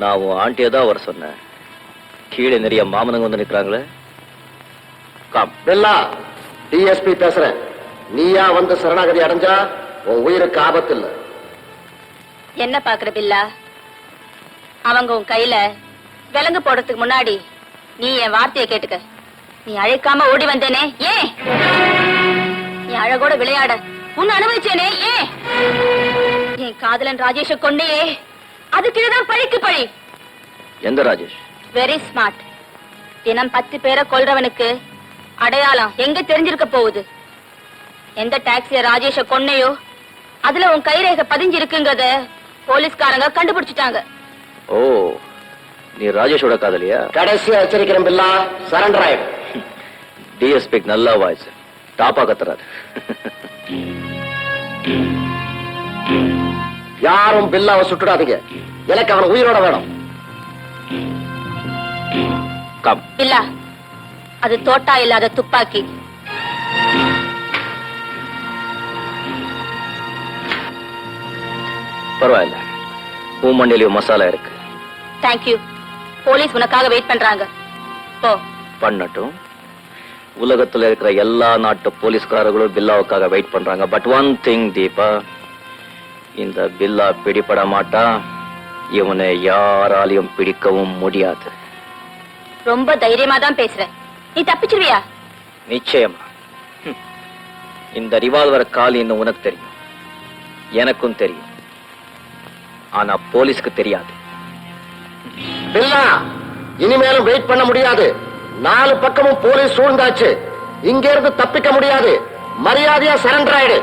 நான் உன் ஆண்டியை தான் வர சொன்னேன். கீழே நிறைய மாமனங்க வந்து நிக்கிறாங்களே. கம். பில்லா, டிஎஸ்பி பேசுறேன். நீயா வந்து சரணாகதி அடைஞ்சா உன் உயிருக்கு ஆபத்து இல்ல. என்ன பாக்குற பில்லா? அவங்க உன் கையில விலங்கு போடுறதுக்கு முன்னாடி நீ என் வார்த்தையை கேட்டுக்க. நீ அழைக்காம ஓடி வந்தேனே ஏன்? நீ அழகோட விளையாட உன்னை அனுபவிச்சேனே ஏன்? என் காதலன் ராஜேஷ கொண்டே அதுக்குதான் பழிக்கு பழி. எந்த ராஜேஷ்? Very smart. தினம் 10 பேரை கொல்றவனுக்கு அடையாளம் எங்க தெரிஞ்சிருக்க போகுது? எந்த டாக்ஸிய ராஜேஷ கொன்னையோ அதுல உன் கைரேகை பதிஞ்சிருக்குங்கறத போலீஸ்காரங்க கண்டுபிடிச்சிட்டாங்க. ஓ, நீ ராஜேஷோட காதலியா? கடைசியா எச்சரிக்கிறேன் பில்லா, சரண்டர் ஆயிடு. டிஎஸ்பிக்கு நல்லா வாய்ஸ், டாப்பா கத்துறாரு. யாரும் பில்லாவை சுட்டுடாதீங்க. எனக்கு அவன் உயிரோட வேணும். கம். பில்லா, அது தோட்டா இல்லாத துப்பாக்கி. பரவாயில்ல, உன் மண்ணிலையும் மசாலா இருக்கு. தேங்க்யூ. போலீஸ் உனக்காக வெயிட் பண்றாங்க. போ. பண்ணட்டும். உலகத்துல இருக்கிற எல்லா நாட்டு போலீஸ்காரர்களும் பில்லாவுக்காக வெயிட் பண்றாங்க. பட் ஒன் திங் தீபா, இந்த பில்லா பிடிபட மாட்டா. இவனை யாராலையும் பிடிக்கவும் முடியாது. ரொம்ப தைரியமா தான் பேசுற. நீ தப்பிச்சிருவியா? நிச்சயமா. இந்த ரிவால்வர் கால் இன்னும் உனக்கு தெரியும், எனக்கும் தெரியும். ஆனா போலீஸ்க்கு தெரியாது. பில்லா, இனிமேலும் வெயிட் பண்ண முடியாது. 4 பக்கமும் போலீஸ் சூழ்ந்தாச்சு. இங்க இருந்து தப்பிக்க முடியாது. மரியாதையா சரண்டர் ஆயிடு.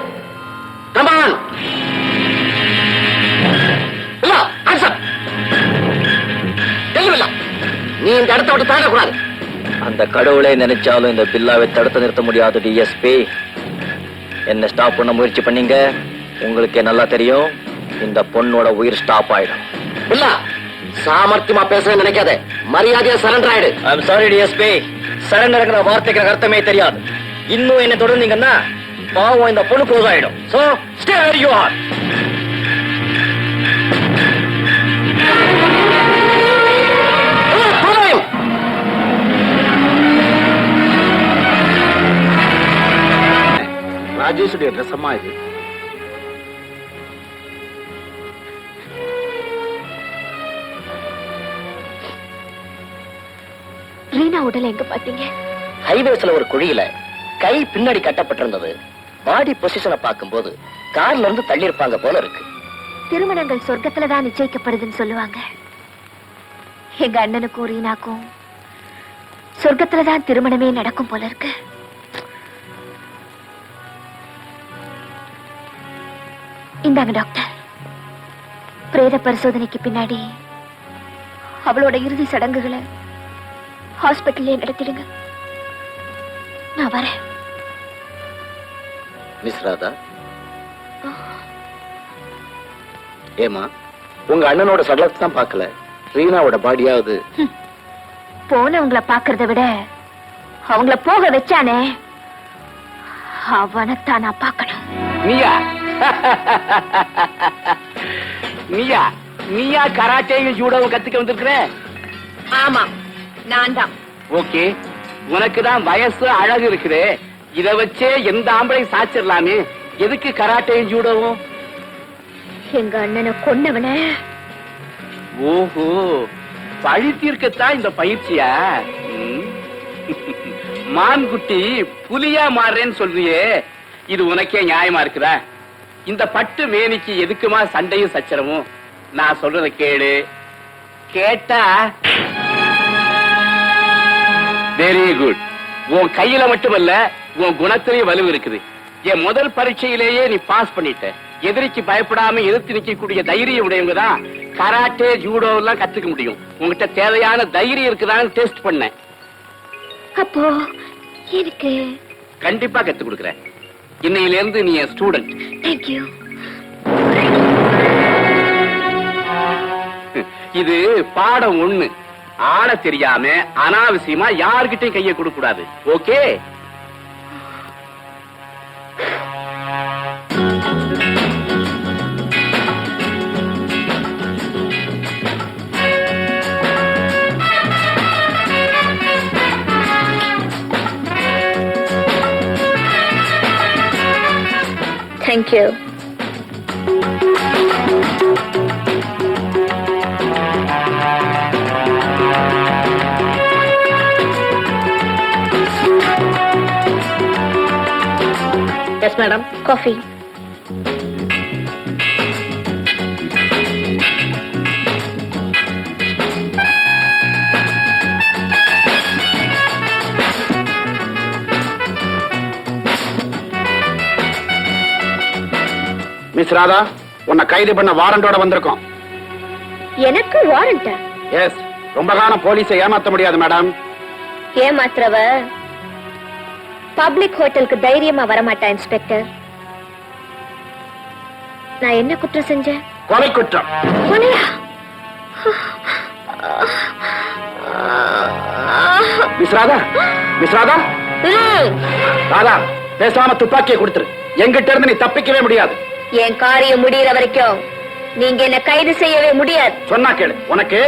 கமான். பில்லா, ஆன்சர். பில்லா, நீ இந்த இடத்தை விட்டு தாண்டக்கூடாது. அந்த கடவுளை நினைச்சாலும் இந்த பில்லாவை தடுத்து நிறுத்த முடியாது. டிஎஸ்பி, என்ன ஸ்டாப் பண்ண முயற்சி பண்ணீங்க. உங்களுக்கே நல்லா தெரியும், இந்த பொண்ணோட உயிர் ஸ்டாப் ஆயிடும். பில்லா, சாமர்த்தியமா பேசுறேன்னு நினைக்காத. மரியாதையா சரண்டர் ஆயிடு. ஐம் சாரி டிஎஸ்பி, சரண்டர்ங்கிற வார்த்தைக்கு அர்த்தமே தெரியாது. இன்னும் என்ன தொடர்ந்தீங்கன்னா பாவம் இந்த பொண்ணு க்ளோஸ் ஆயிடும். So stay where you are. ராஜேஷுடைய ட்ரெஸ் அம்மா இது. ரீனா உடல் எங்க பாத்தீங்க? ஹைவேஸ்ல ஒரு குழியில கை பின்னாடி கட்டப்பட்டிருந்தது. பாடி பொசிஷனை பார்க்கும்போது கார்ல இருந்து தள்ளி இருப்பாங்க போல இருக்கு. திருமணங்கள் சொர்க்கத்துலதான் நிச்சயிக்கப்படுதுன்னு சொல்லுவாங்க. எங்க அண்ணனுக்கும் ரீனாக்கும் சொர்க்கத்துலதான் திருமணமே நடக்கும் போல இருக்கு. இந்தாங்க டாக்டர், பிரேத பரிசோதனைக்கு பின்னாடி அவளோட இறுதி சடங்குகளை ஹாஸ்பிட்டல்லே நடத்திடுங்க. நான் வரேன். மிஸ் ராதா, ஏமா உங்க அண்ணனோட சடலத்தை தான் பார்க்கல, ரீனாவோட பாடியாவது? போனவங்களை பாக்குறத விட அவங்கள போக வச்சானே, அவனைத்தான் நான் பார்க்கணும். நீயா நீயா நீயா கராட்டேயும் ஜூடோவும் கத்துக்க வந்திருக்கிற? ஆமா, நான் தான். ஓகே, உனக்கு தான் வயசு அழகு இருக்குது. இத வச்சே எந்த ஆம்பளையும் சாச்சிடலாமே. எதுக்கு கராட்டேயும் ஜூடோவும்? எங்க அண்ணனை கொன்னவன. ஓஹோ, பழி தீர்க்கத்தான் இந்த பயிற்சியா? மான்குட்டி புலியா மாறுறேன்னு சொல்றியே, இது உனக்கே நியாயமா இருக்குதா? இந்த பட்டு மேனிக்கு எதுக்குமா சண்டையும் சச்சரவும்? நான் சொல்றத கேளு. கேட்டா வெரி குட். உன் கையில மட்டுமல்ல, உன் குணத்திலேயே வலு இருக்குது. என் முதல் பரீட்சையிலேயே நீ பாஸ் பண்ணிட்ட. எதிரிக்கு பயப்படாம எதிர்த்து நிக்கக்கூடிய தைரியம் உடையவங்க தான் கராட்டே ஜூடோ எல்லாம் கத்துக்க முடியும். உங்ககிட்ட தேவையான தைரியம் இருக்குதான்னு டெஸ்ட் பண்ணேன். அப்போ எனக்கு கண்டிப்பா கத்து கொடுக்கறேன். இன்னையில இருந்து நீ என் ஸ்டூடெண்ட். தேங்க்யூ. இது பாடம் 1. ஆள தெரியாம அனாவசியமா யார்கிட்டயும் கையை கொடுக்க கூடாது. Okay? Thank you. Yes madam. Coffee. Miss Radha, உன்னை கைது பண்ண வாரண்டோட வந்திருக்கோம். எனக்கு வாரண்டா? எஸ், ரொம்ப காலம் போலீஸை ஏமாத்த முடியாது மேடம். ஏமாத்துறவ பப்ளிக் ஹோட்டலுக்கு தைரியமா வரமாட்டா இன்ஸ்பெக்டர். நான் என்ன குற்றம் செஞ்சேன்? கொலை குற்றம். கொலையா? மிஸ் ராதா, மிஸ் ராதா, ராதா, பேசாம துப்பாக்கியை கொடுத்துரு. எங்கிட்ட இருந்து நீ தப்பிக்கவே முடியாது. என் காரியம் முடிகிற வரைக்கும் நீங்க என்ன கைது செய்யவே முடியாது. சொன்னா கேளு. உனக்கு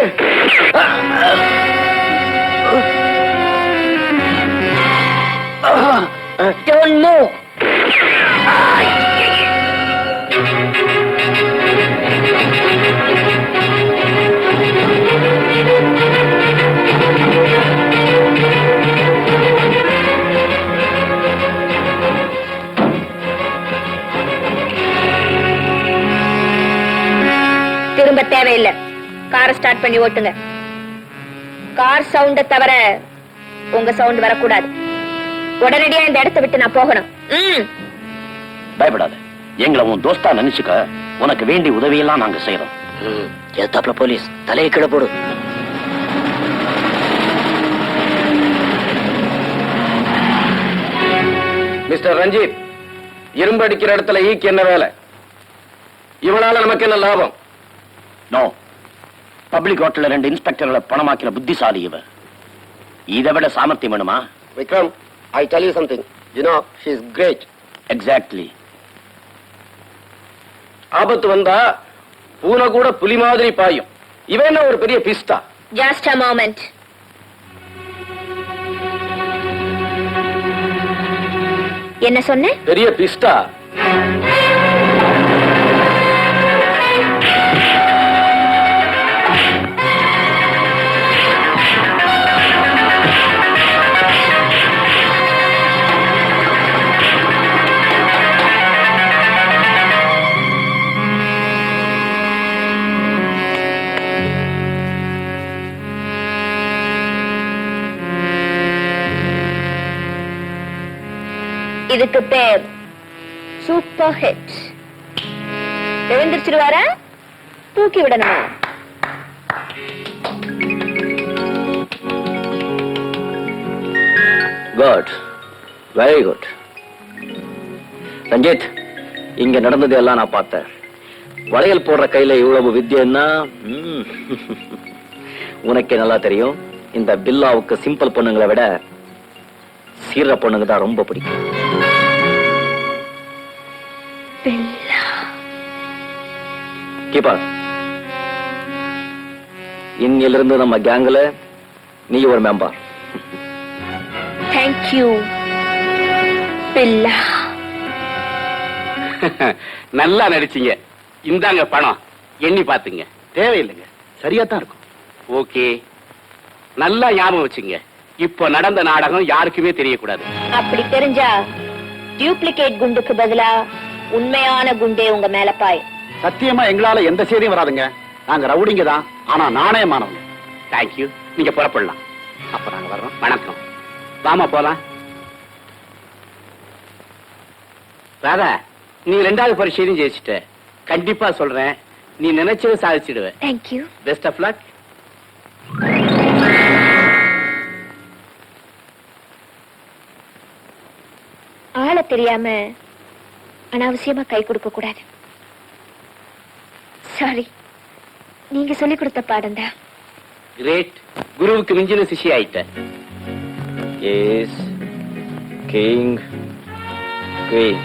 Don't move. திரும்ப தேவையில்லை. காரை ஸ்டார்ட் பண்ணி ஓட்டுங்க. கார் சவுண்ட தவிர உங்க சவுண்ட் வரக்கூடாது. உடனடியா இந்த இடத்தை விட்டு நான் போகணும். பயப்படாத, எங்களை உன் தோஸ்தா நினைச்சுக்க. உனக்கு வேண்டிய உதவியெல்லாம் நாங்க செய்யறோம். எத்தாப்ல போலீஸ் தலையை கீழே போடு. மிஸ்டர் ரஞ்சித், இரும்பு அடிக்கிற இடத்துல ஈக்கு என்ன வேலை? இவனால நமக்கு என்ன லாபம்? நோ, பப்ளிக் ஹோட்டல்ல 2 இன்ஸ்பெக்டர்களை பணமாக்கிற புத்திசாலி இவ. இதை விட சாமர்த்தியம் வேணுமா? Vikram, I tell you something. You know, she is great. Exactly. ஆபத்து வந்தா பூனை கூட புலி மாதிரி பாயும். இவன் என்ன ஒரு பெரிய பிஸ்தா? Just a moment. என்ன சொன்ன? பெரிய பிஸ்தா. இதுக்கு பேர் சூப்பர் ஹிட். எழுந்திருச்சிருவாரா? தூக்கி விடணுமா? Good, very good. ரஞ்சித், இங்க நடந்தது எல்லாம் நான் பார்த்தேன். வளையல் போடுற கையில இவ்வளவு வித்தியன்னா உனக்கே நல்லா தெரியும். இந்த பில்லாவுக்கு சிம்பிள் பொண்ணுங்களை விட சீர பொண்ணுங்க தான் ரொம்ப பிடிக்கும். கீப்பா, இன்னிலிருந்து நம்ம கேங்ல நீ ஒரு மெம்பர். தேங்க்யூ பில்லா. நல்லா நடிச்சீங்க. இந்தாங்க பணம், எண்ணி பாத்துங்க. தேவையில்லைங்க, சரியா தான் இருக்கும். ஓகே, நல்லா ஞாபகம் வச்சுங்க. இப்போ நடந்த நாடகம் யாருக்குமே தெரியக்கூடாது. அப்படி தெரிஞ்சா டியூப்ளிகேட் குண்டுக்கு பதிலா உண்மையான குண்டே உங்க மேல பாய். சத்தியமா எங்களால எந்த செய்தியும் வராதுங்க. நாங்க ரவுடிங்க தான், ஆனா நாணயமானவங்க. தேங்க்யூ, நீங்க புறப்படலாம். அப்ப நாங்க வர்றோம். வணக்கம். வாமா போலாம். ராதா, நீ 2வது பரீட்சையிலும் ஜெயிச்சிட்ட. கண்டிப்பா சொல்றேன், நீ நினைச்சது சாதிச்சிடுவ. தேங்க்யூ. Best of luck. ஆள தெரியாம அனாவசியமா கை கொடுக்க கூடாது. சாரி, நீங்க சொல்லி கொடுத்த பாடம் தான். கிரேட், குருவுக்கு மிஞ்சின சிஷ்ய ஆயிட்ட. Yes king queen.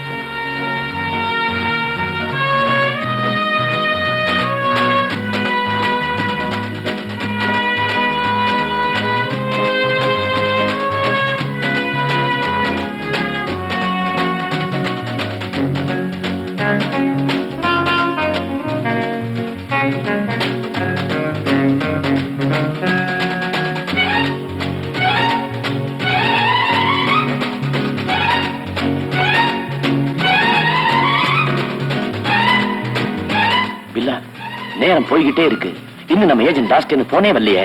நேரம் போய்கிட்டே இருக்கு. இன்னும் நம்ம ஏஜென்ட் டாஸ்க்கு போனே வரலையே.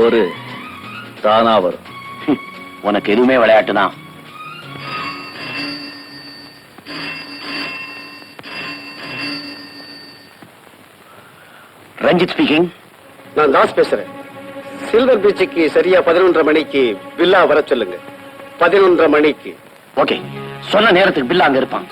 ஒரு தானா வரும். உனக்கு எதுவுமே விளையாட்டு தான். ரஞ்சித் ஸ்பீக்கிங். நான் தாஸ் பேசுறேன். சில்வர் பீச்சுக்கு சரியா 11:30 மணிக்கு பில்லா வர சொல்லுங்க. 11:30 மணிக்கு. ஓகே, சொன்ன நேரத்துக்கு பில்லா அங்க இருப்பான்.